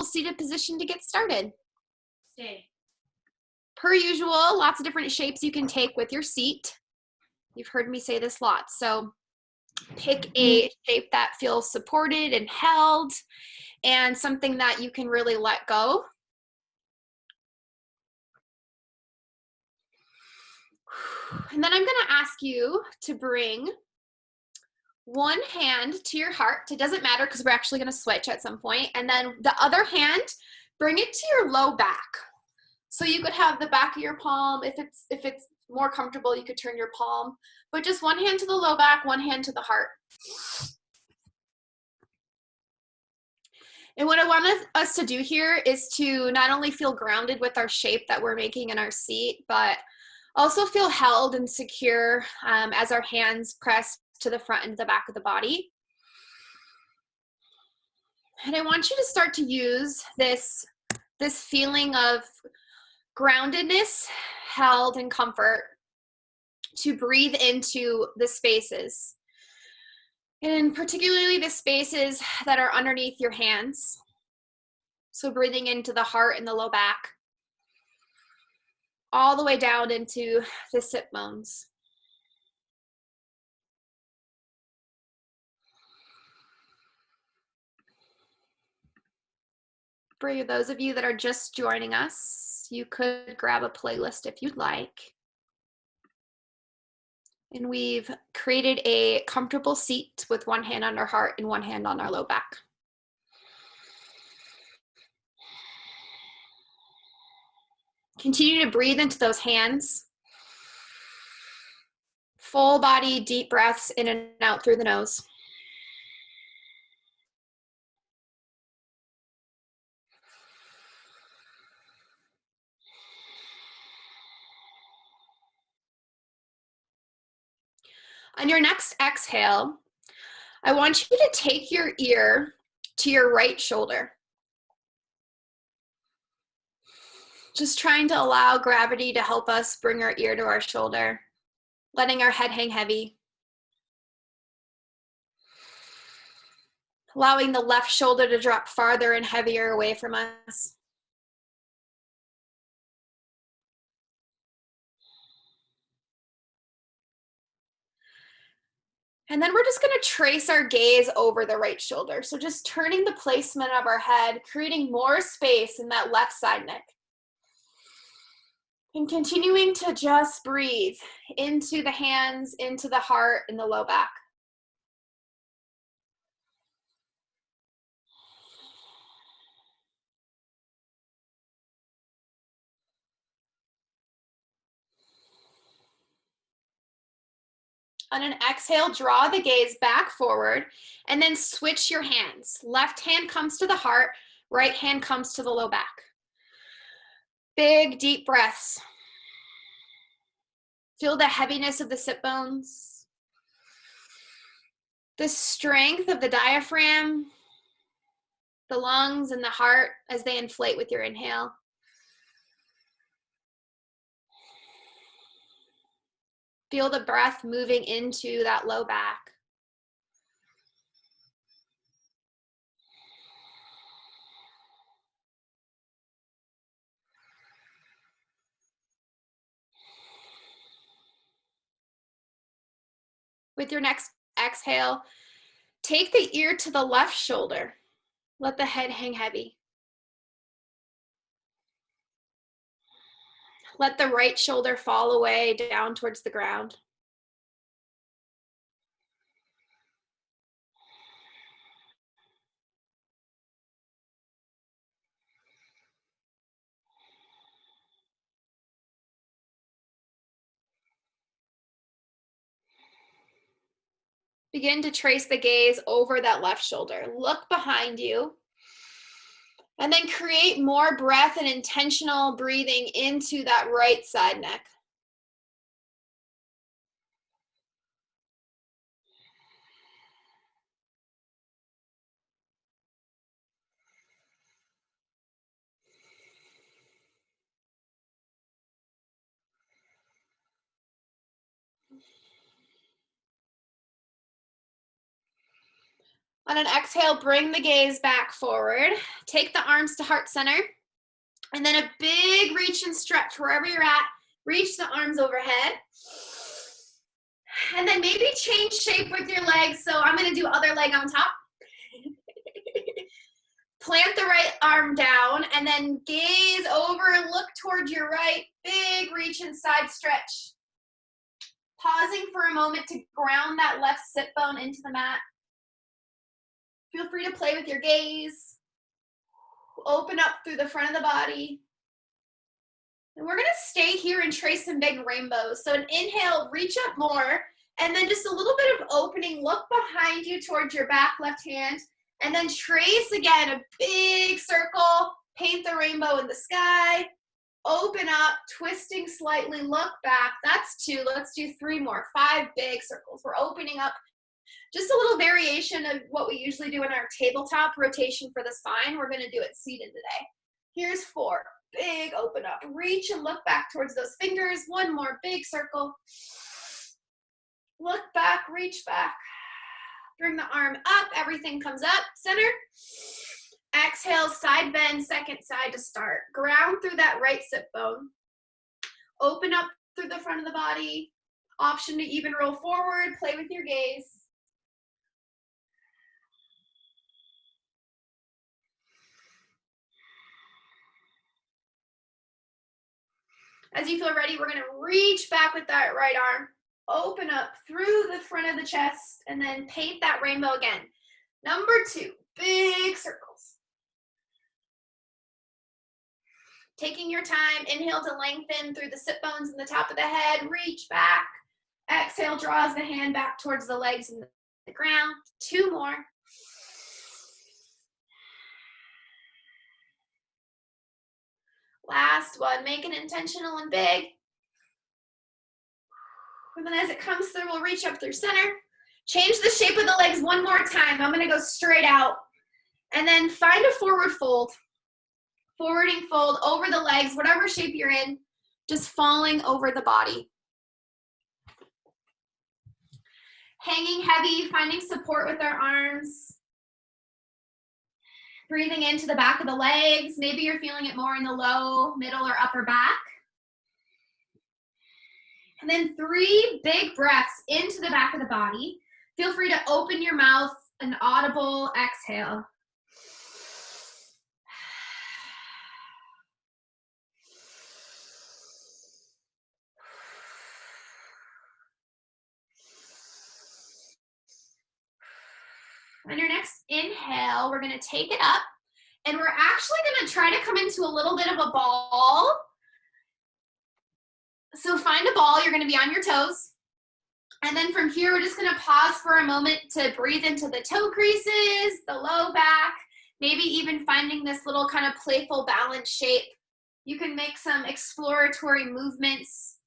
seated position to get started. Stay. Per usual, lots of different shapes you can take with your seat. You've heard me say this lots. So pick a shape that feels supported and held and something that you can really let go. And then I'm going to ask you to bring one hand to your heart. It doesn't matter because we're actually going to switch at some point. And then the other hand, bring it to your low back. So you could have the back of your palm. If it's more comfortable, you could turn your palm. But just one hand to the low back, one hand to the heart. And what I want us to do here is to not only feel grounded with our shape that we're making in our seat, but also feel held and secure as our hands press to the front and the back of the body. And I want you to start to use this feeling of groundedness, held, and comfort to breathe into the spaces. And particularly the spaces that are underneath your hands. So breathing into the heart and the low back, all the way down into the sit bones. For those of you that are just joining us, you could grab a playlist if you'd like. And we've created a comfortable seat with one hand on our heart and one hand on our low back. Continue to breathe into those hands. Full body, deep breaths in and out through the nose. On your next exhale, I want you to take your ear to your right shoulder. Just trying to allow gravity to help us bring our ear to our shoulder, letting our head hang heavy. Allowing the left shoulder to drop farther and heavier away from us. And then we're just going to trace our gaze over the right shoulder. So just turning the placement of our head, creating more space in that left side neck. And continuing to just breathe into the hands, into the heart, and the low back. On an exhale, draw the gaze back forward and then switch your hands. Left hand comes to the heart, right hand comes to the low back. Big, deep breaths. Feel the heaviness of the sit bones. The strength of the diaphragm, the lungs and the heart as they inflate with your inhale. Feel the breath moving into that low back. With your next exhale, take the ear to the left shoulder. Let the head hang heavy. Let the right shoulder fall away down towards the ground. Begin to trace the gaze over that left shoulder. Look behind you. And then create more breath and intentional breathing into that right side neck. On an exhale, bring the gaze back forward. Take the arms to heart center. And then a big reach and stretch wherever you're at. Reach the arms overhead. And then maybe change shape with your legs. So I'm going to do other leg on top. Plant the right arm down and then gaze over, look towards your right. Big reach and side stretch. Pausing for a moment to ground that left sit bone into the mat. Feel free to play with your gaze. Open up through the front of the body. And we're gonna stay here and trace some big rainbows. So an inhale, reach up more, and then just a little bit of opening. Look behind you towards your back left hand, and then trace again, a big circle. Paint the rainbow in the sky. Open up, twisting slightly, look back. That's 2. Let's do 3 more. 5 big circles. We're opening up. Just a little variation of what we usually do in our tabletop rotation for the spine. We're going to do it seated today. Here's 4. Big open up. Reach and look back towards those fingers. 1 more big circle. Look back, reach back. Bring the arm up. Everything comes up. Center. Exhale, side bend, second side to start. Ground through that right sit bone. Open up through the front of the body. Option to even roll forward. Play with your gaze. As you feel ready, we're going to reach back with that right arm. Open up through the front of the chest and then paint that rainbow again. Number 2, big circles. Taking your time, inhale to lengthen through the sit bones in the top of the head, reach back. Exhale, draws the hand back towards the legs and the ground. 2 more. Last one, make it intentional and big. And then as it comes through, we'll reach up through center. Change the shape of the legs 1 more time. I'm gonna go straight out. And then find a forward fold. Forwarding fold over the legs, whatever shape you're in, just falling over the body. Hanging heavy, finding support with our arms. Breathing into the back of the legs. Maybe you're feeling it more in the low, middle, or upper back. And then 3 big breaths into the back of the body. Feel free to open your mouth, an audible exhale. On your next inhale, we're going to take it up, and we're actually going to try to come into a little bit of a ball. So find a ball. You're going to be on your toes. And then from here, we're just going to pause for a moment to breathe into the toe creases, the low back, maybe even finding this little kind of playful balance shape. You can make some exploratory movements.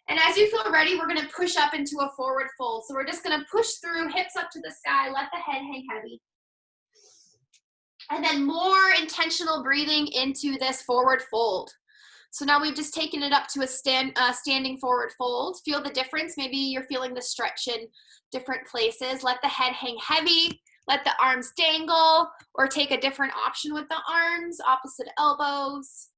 And as you feel ready, we're going to push up into a forward fold. So we're just going to push through, hips up to the sky, let the head hang heavy. And then more intentional breathing into this forward fold. So now we've just taken it up to a standing forward fold. Feel the difference. Maybe you're feeling the stretch in different places. Let the head hang heavy. Let the arms dangle, or take a different option with the arms, opposite elbows.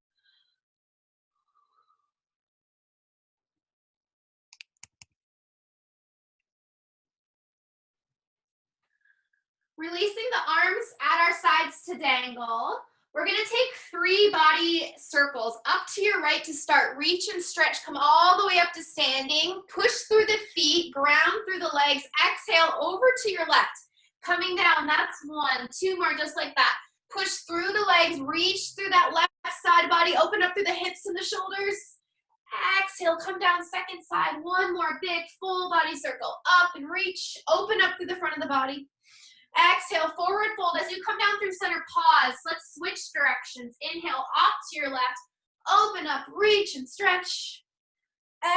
Releasing the arms at our sides to dangle. We're going to take 3 body circles up to your right to start. Reach and stretch. Come all the way up to standing. Push through the feet. Ground through the legs. Exhale over to your left. Coming down. That's 1. 2 more just like that. Push through the legs. Reach through that left side body. Open up through the hips and the shoulders. Exhale. Come down second side. 1 more big full body circle. Up and reach. Open up through the front of the body. Exhale, forward fold. As you come down through center, pause. Let's switch directions. Inhale, off to your left. Open up, reach and stretch.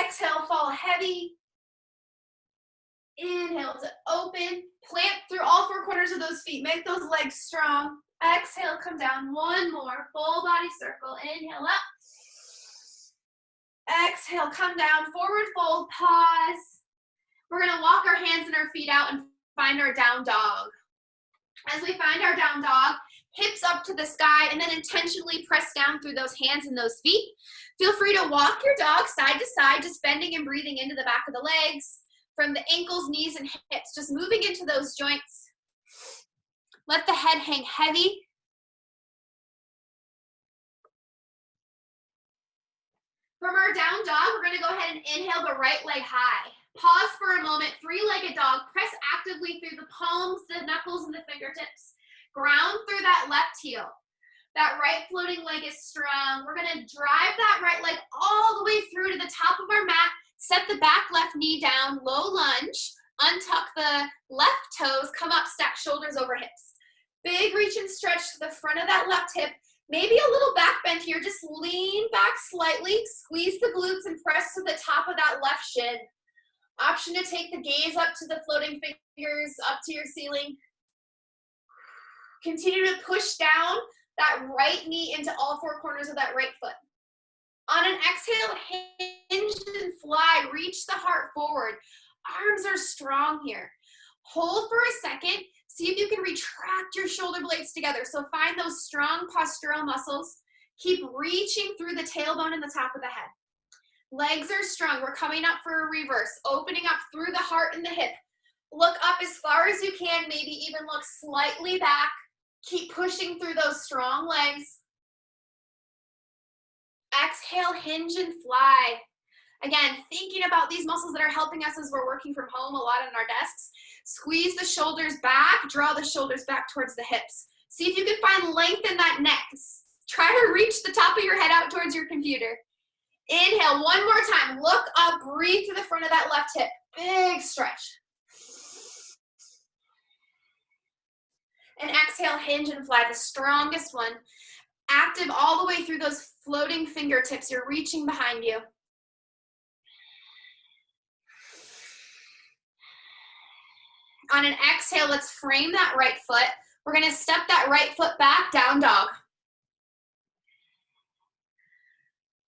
Exhale, fall heavy. Inhale to open. Plant through all 4 corners of those feet. Make those legs strong. Exhale, come down. 1 more, full body circle. Inhale up. Exhale, come down. Forward fold, pause. We're going to walk our hands and our feet out and find our down dog. As we find our down dog, hips up to the sky, and then intentionally press down through those hands and those feet. Feel free to walk your dog side to side, just bending and breathing into the back of the legs, from the ankles, knees, and hips, just moving into those joints. Let the head hang heavy. From our down dog, we're gonna go ahead and inhale the right leg high. Pause for a moment, three-legged dog. Press actively through the palms, the knuckles, and the fingertips. Ground through that left heel. That right floating leg is strong. We're gonna drive that right leg all the way through to the top of our mat. Set the back left knee down, low lunge. Untuck the left toes, come up, stack shoulders over hips. Big reach and stretch to the front of that left hip. Maybe a little back bend here. Just lean back slightly, squeeze the glutes, and press to the top of that left shin. Option to take the gaze up to the floating fingers, up to your ceiling. Continue to push down that right knee into all four corners of that right foot. On an exhale, hinge and fly. Reach the heart forward. Arms are strong here. Hold for a second. See if you can retract your shoulder blades together. So find those strong postural muscles. Keep reaching through the tailbone and the top of the head. Legs are strong. We're coming up for a reverse. Opening up through the heart and the hip. Look up as far as you can. Maybe even look slightly back. Keep pushing through those strong legs. Exhale, hinge and fly. Again, thinking about these muscles that are helping us as we're working from home a lot on our desks. Squeeze the shoulders back, draw the shoulders back towards the hips. See if you can find length in that neck. Try to reach the top of your head out towards your computer. Inhale, one more time. Look up, breathe to the front of that left hip. Big stretch. And exhale, hinge and fly, the strongest one. Active all the way through those floating fingertips. You're reaching behind you. On an exhale, let's frame that right foot. We're gonna step that right foot back, down dog.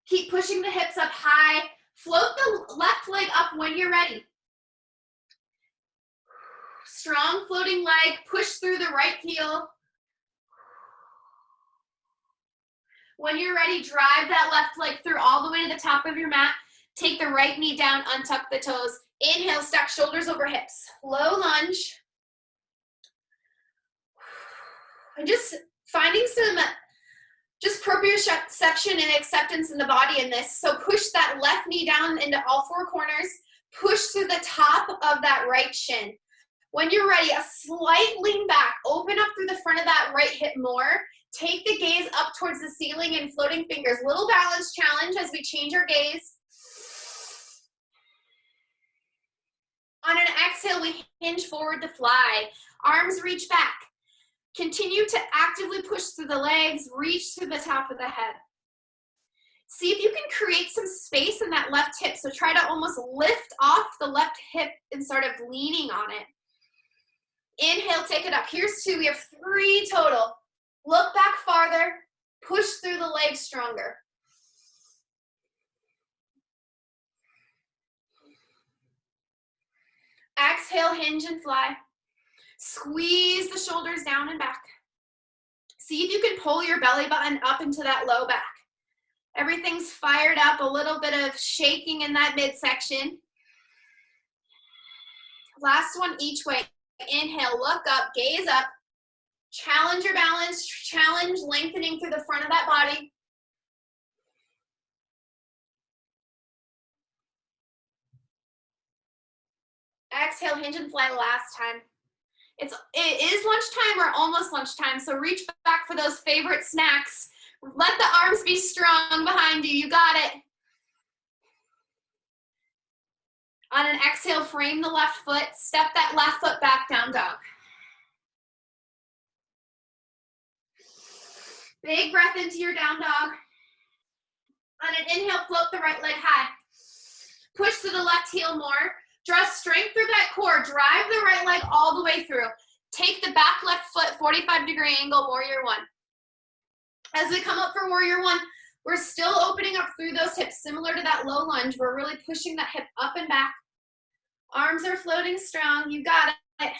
Keep pushing the hips up high. Float the left leg up when you're ready. Strong floating leg, push through the right heel. When you're ready, drive that left leg through all the way to the top of your mat. Take the right knee down, untuck the toes. Inhale, stack shoulders over hips. Low lunge. And just finding some just proprioception and acceptance in the body in this. So push that left knee down into all four corners. Push to the top of that right shin. When you're ready, a slight lean back. Open up through the front of that right hip more. Take the gaze up towards the ceiling and floating fingers. Little balance challenge as we change our gaze. On an exhale, we hinge forward to fly. Arms reach back. Continue to actively push through the legs, reach to the top of the head. See if you can create some space in that left hip. So try to almost lift off the left hip instead of leaning on it. Inhale, take it up. Here's two. We have three total. Look back farther. Push through the legs stronger. Exhale, hinge and fly. Squeeze the shoulders down and back. See if you can pull your belly button up into that low back. Everything's fired up, a little bit of shaking in that midsection. Last one each way. Inhale, look up, gaze up. Challenge your balance, challenge lengthening through the front of that body. Exhale, hinge and fly last time. It is lunchtime or almost lunchtime, so reach back for those favorite snacks. Let the arms be strong behind you. You got it. On an exhale, frame the left foot. Step that left foot back, down dog. Big breath into your down dog. On an inhale, float the right leg high. Push to the left heel more. Draw strength through that core. Drive the right leg all the way through. Take the back left foot, 45-degree angle, warrior one. As we come up for warrior one, we're still opening up through those hips, similar to that low lunge. We're really pushing that hip up and back. Arms are floating strong. You got it.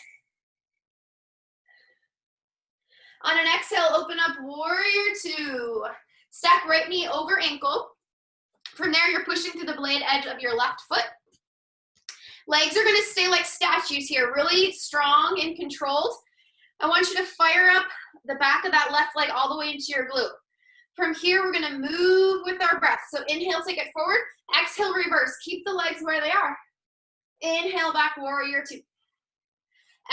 On an exhale, open up warrior two. Stack right knee over ankle. From there, you're pushing through the blade edge of your left foot. Legs are gonna stay like statues here, really strong and controlled. I want you to fire up the back of that left leg all the way into your glute. From here, we're gonna move with our breath. So inhale, take it forward. Exhale, reverse. Keep the legs where they are. Inhale, back, warrior two.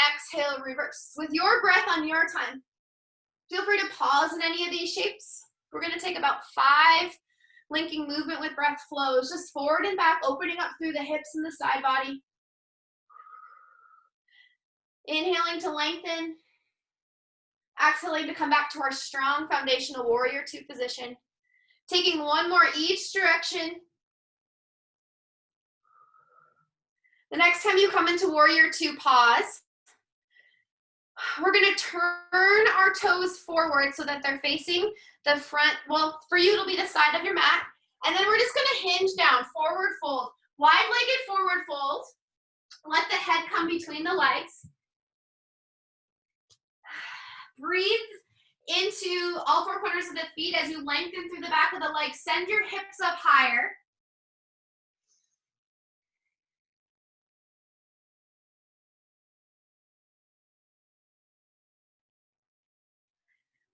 Exhale, reverse. With your breath on your time. Feel free to pause in any of these shapes. We're gonna take about 5 linking movement with breath flows, just forward and back, opening up through the hips and the side body. Inhaling to lengthen. Exhaling to come back to our strong foundational warrior two position. Taking one more each direction. The next time you come into warrior two, pause. We're gonna turn our toes forward so that they're facing the front. Well, for you, it'll be the side of your mat. And then we're just gonna hinge down, forward fold. Wide-legged forward fold. Let the head come between the legs. Breathe into all 4 corners of the feet as you lengthen through the back of the legs. Send your hips up higher.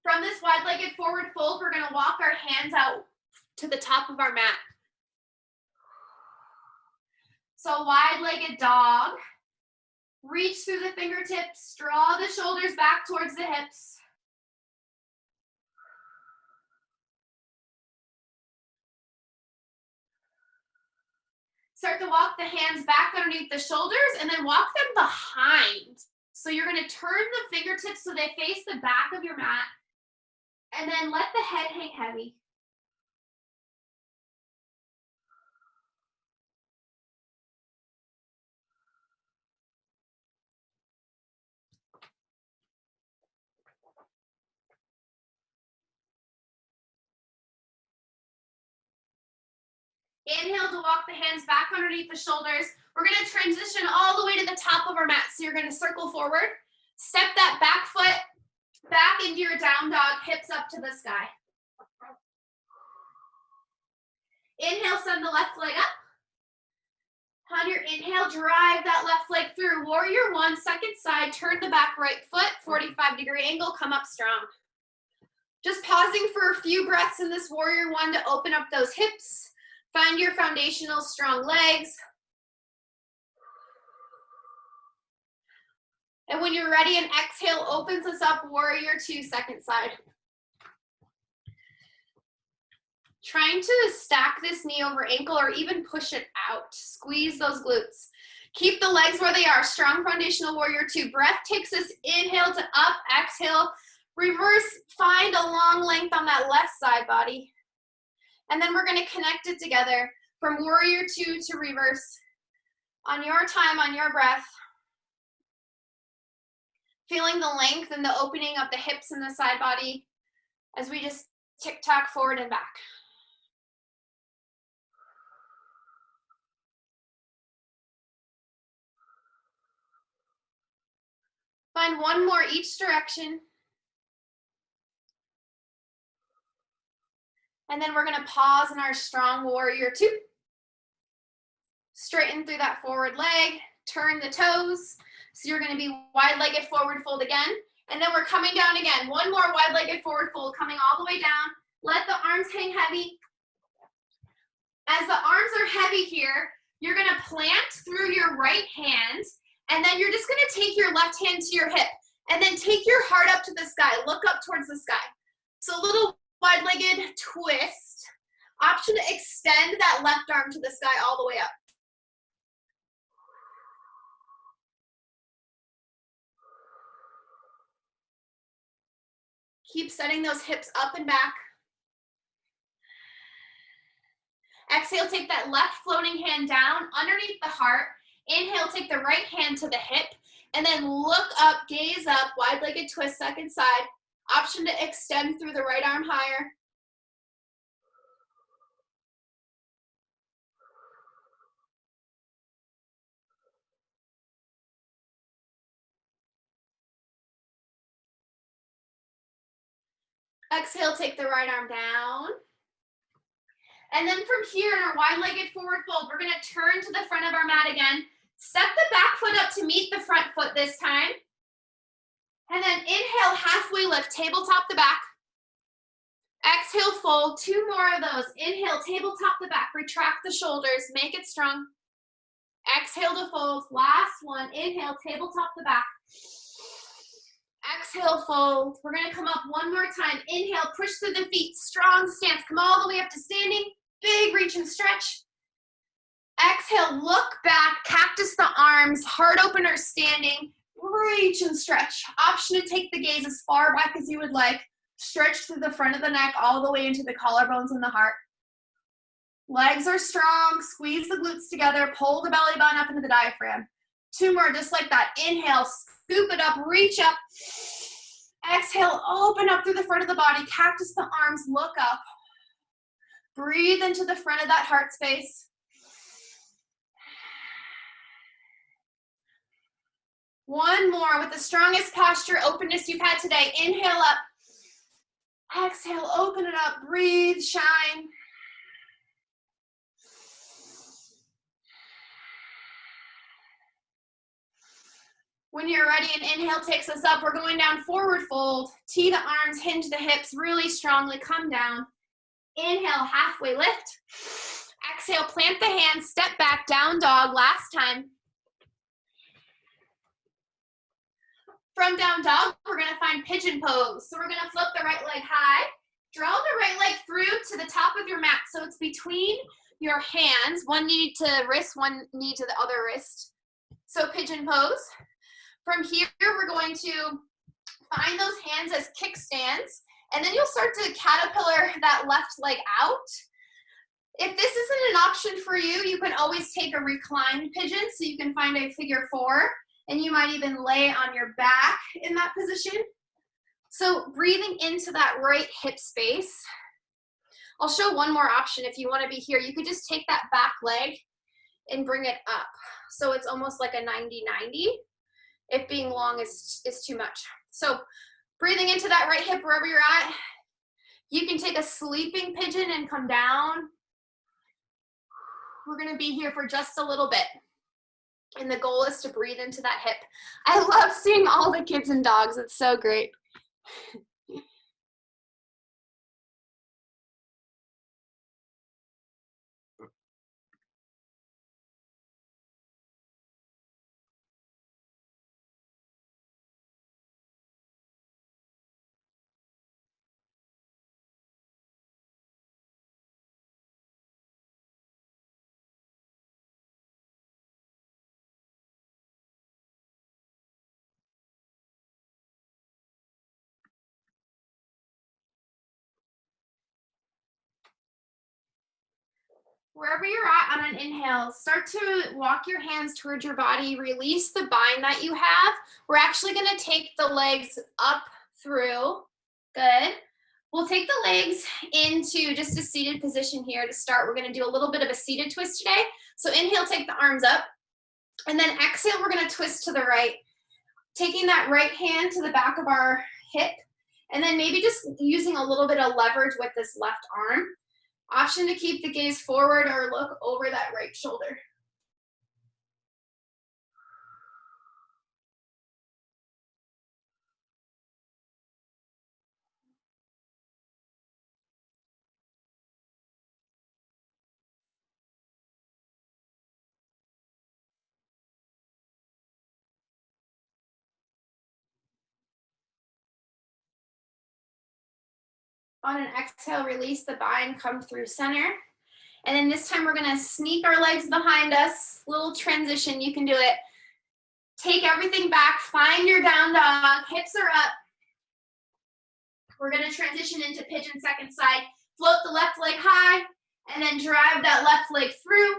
From this wide-legged forward fold, we're gonna walk our hands out to the top of our mat. So wide-legged dog. Reach through the fingertips, draw the shoulders back towards the hips. Start to walk the hands back underneath the shoulders and then walk them behind. So you're gonna turn the fingertips so they face the back of your mat and then let the head hang heavy. Inhale to walk the hands back underneath the shoulders. We're gonna transition all the way to the top of our mat. So you're gonna circle forward, step that back foot back into your down dog, hips up to the sky. Inhale, send the left leg up. On your inhale, drive that left leg through. Warrior one, second side, turn the back right foot, 45-degree angle, come up strong. Just pausing for a few breaths in this warrior one to open up those hips. Find your foundational strong legs. And when you're ready, an exhale opens us up, warrior two, second side. Trying to stack this knee over ankle or even push it out. Squeeze those glutes. Keep the legs where they are. Strong foundational warrior two. Breath takes us inhale to up, exhale, reverse, find a long length on that left side body. And then we're gonna connect it together from warrior two to reverse. On your time, on your breath. Feeling the length and the opening of the hips and the side body as we just tick-tock forward and back. Find one more each direction. And then we're gonna pause in our strong warrior two. Straighten through that forward leg, turn the toes. So you're gonna be wide-legged forward fold again. And then we're coming down again. One more wide-legged forward fold, coming all the way down. Let the arms hang heavy. As the arms are heavy here, you're gonna plant through your right hand, and then you're just gonna take your left hand to your hip, and then take your heart up to the sky. Look up towards the sky. So a little wide-legged twist. Option to extend that left arm to the sky all the way up. Keep setting those hips up and back. Exhale, take that left floating hand down underneath the heart. Inhale, take the right hand to the hip, and then look up, gaze up, wide-legged twist, second side. Option to extend through the right arm higher. Exhale, take the right arm down. And then from here in our wide-legged forward fold, we're gonna turn to the front of our mat again. Step the back foot up to meet the front foot this time. And then inhale, halfway lift, tabletop the back. Exhale, fold, 2 more of those. Inhale, tabletop the back, retract the shoulders, make it strong. Exhale to fold, last one. Inhale, tabletop the back. Exhale, fold. We're gonna come up one more time. Inhale, push through the feet, strong stance. Come all the way up to standing, big reach and stretch. Exhale, look back, cactus the arms, heart opener standing, reach and stretch. Option to take the gaze as far back as you would like. Stretch through the front of the neck all the way into the collarbones and the heart. Legs are strong, squeeze the glutes together, pull the belly button up into the diaphragm. 2 more, just like that. Inhale, scoop it up, reach up. Exhale, open up through the front of the body, cactus the arms, look up. Breathe into the front of that heart space. One more with the strongest posture, openness you've had today. Inhale up. Exhale, open it up, breathe, shine. When you're ready, an inhale takes us up. We're going down, forward fold. Tee the arms, hinge the hips really strongly, come down. Inhale, halfway lift. Exhale, plant the hands, step back, down dog, last time. From down dog, we're gonna find pigeon pose. So we're gonna flip the right leg high, draw the right leg through to the top of your mat. So it's between your hands, one knee to wrist, one knee to the other wrist. So pigeon pose. From here, we're going to find those hands as kickstands, and then you'll start to caterpillar that left leg out. If this isn't an option for you, you can always take a reclined pigeon, so you can find a figure 4, and you might even lay on your back in that position. So breathing into that right hip space. I'll show one more option if you want to be here. You could just take that back leg and bring it up. So it's almost like a 90-90. If being long is too much. So breathing into that right hip wherever you're at. You can take a sleeping pigeon and come down. We're gonna be here for just a little bit. And the goal is to breathe into that hip. I love seeing all the kids and dogs. It's so great. Wherever you're at on an inhale, start to walk your hands towards your body, release the bind that you have. We're actually gonna take the legs up through, good. We'll take the legs into just a seated position here to start. We're gonna do a little bit of a seated twist today. So inhale, take the arms up, and then exhale, we're gonna twist to the right. Taking that right hand to the back of our hip, and then maybe just using a little bit of leverage with this left arm. Option to keep the gaze forward or look over that right shoulder. On an exhale, release the bind, come through center. And then this time we're gonna sneak our legs behind us. Little transition, you can do it. Take everything back, find your down dog, hips are up. We're gonna transition into pigeon second side. Float the left leg high, and then drive that left leg through.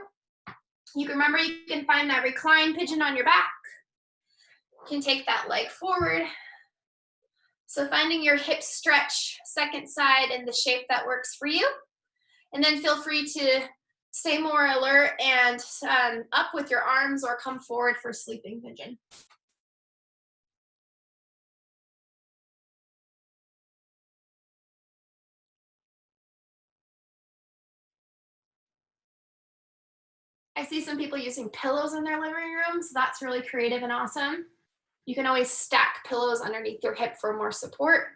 You can remember you can find that reclined pigeon on your back. You can take that leg forward. So finding your hip stretch, second side, and the shape that works for you. And then feel free to stay more alert and up with your arms or come forward for sleeping pigeon. I see some people using pillows in their living room, so that's really creative and awesome. You can always stack pillows underneath your hip for more support.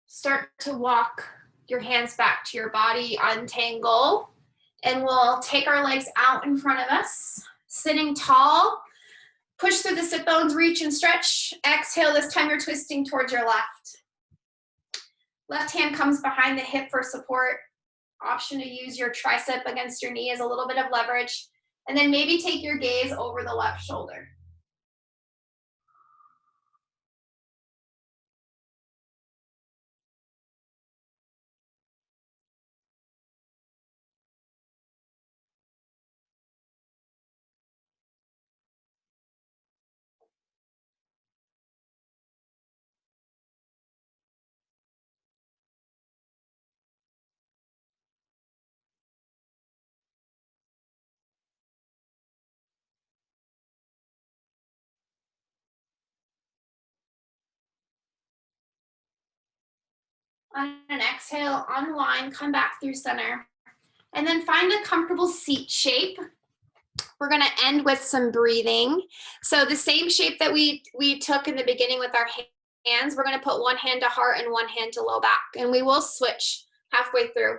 Start to walk your hands back to your body, untangle, and we'll take our legs out in front of us, sitting tall. Push through the sit bones, reach and stretch. Exhale, this time you're twisting towards your left. Left hand comes behind the hip for support. Option to use your tricep against your knee as a little bit of leverage. And then maybe take your gaze over the left shoulder. On an exhale, unwind, come back through center. And then find a comfortable seat shape. We're gonna end with some breathing. So the same shape that we took in the beginning with our hands, we're gonna put one hand to heart and one hand to low back. And we will switch halfway through.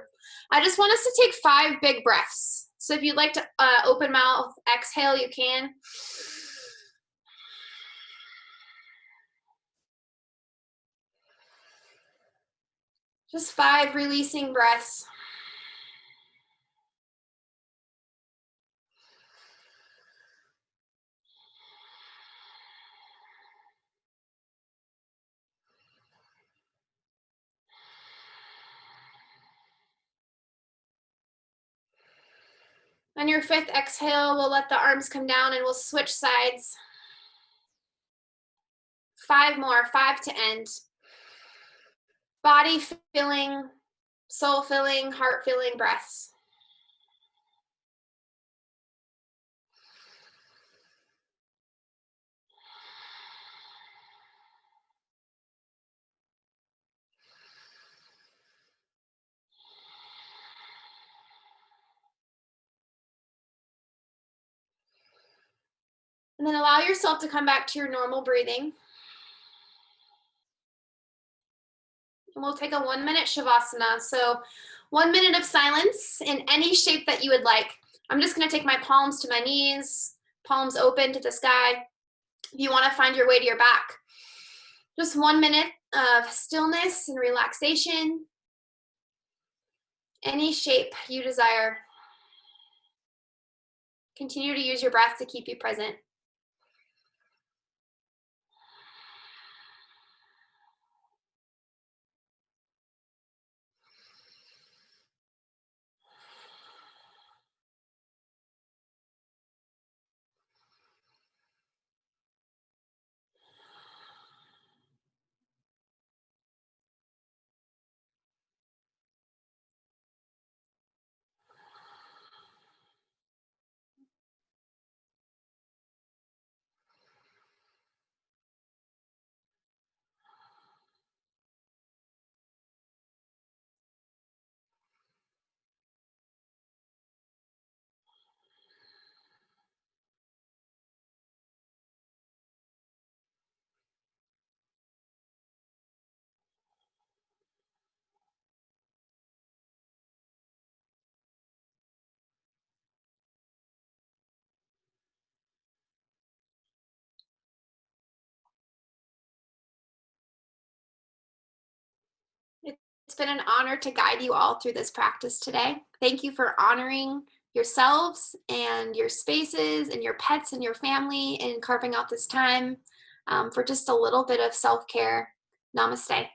I just want us to take 5 big breaths. So if you'd like to open mouth, exhale, you can. Just 5 releasing breaths. On your 5th exhale, we'll let the arms come down and we'll switch sides. 5 more, 5 to end. Body filling, soul filling, heart filling breaths. And then allow yourself to come back to your normal breathing. And we'll take a 1-minute Shavasana. So 1 minute of silence in any shape that you would like. I'm just gonna take my palms to my knees, palms open to the sky. If you wanna find your way to your back. Just 1 minute of stillness and relaxation. Any shape you desire. Continue to use your breath to keep you present. It's been an honor to guide you all through this practice today. Thank you for honoring yourselves and your spaces and your pets and your family and carving out this time. for just a little bit of self-care. Namaste.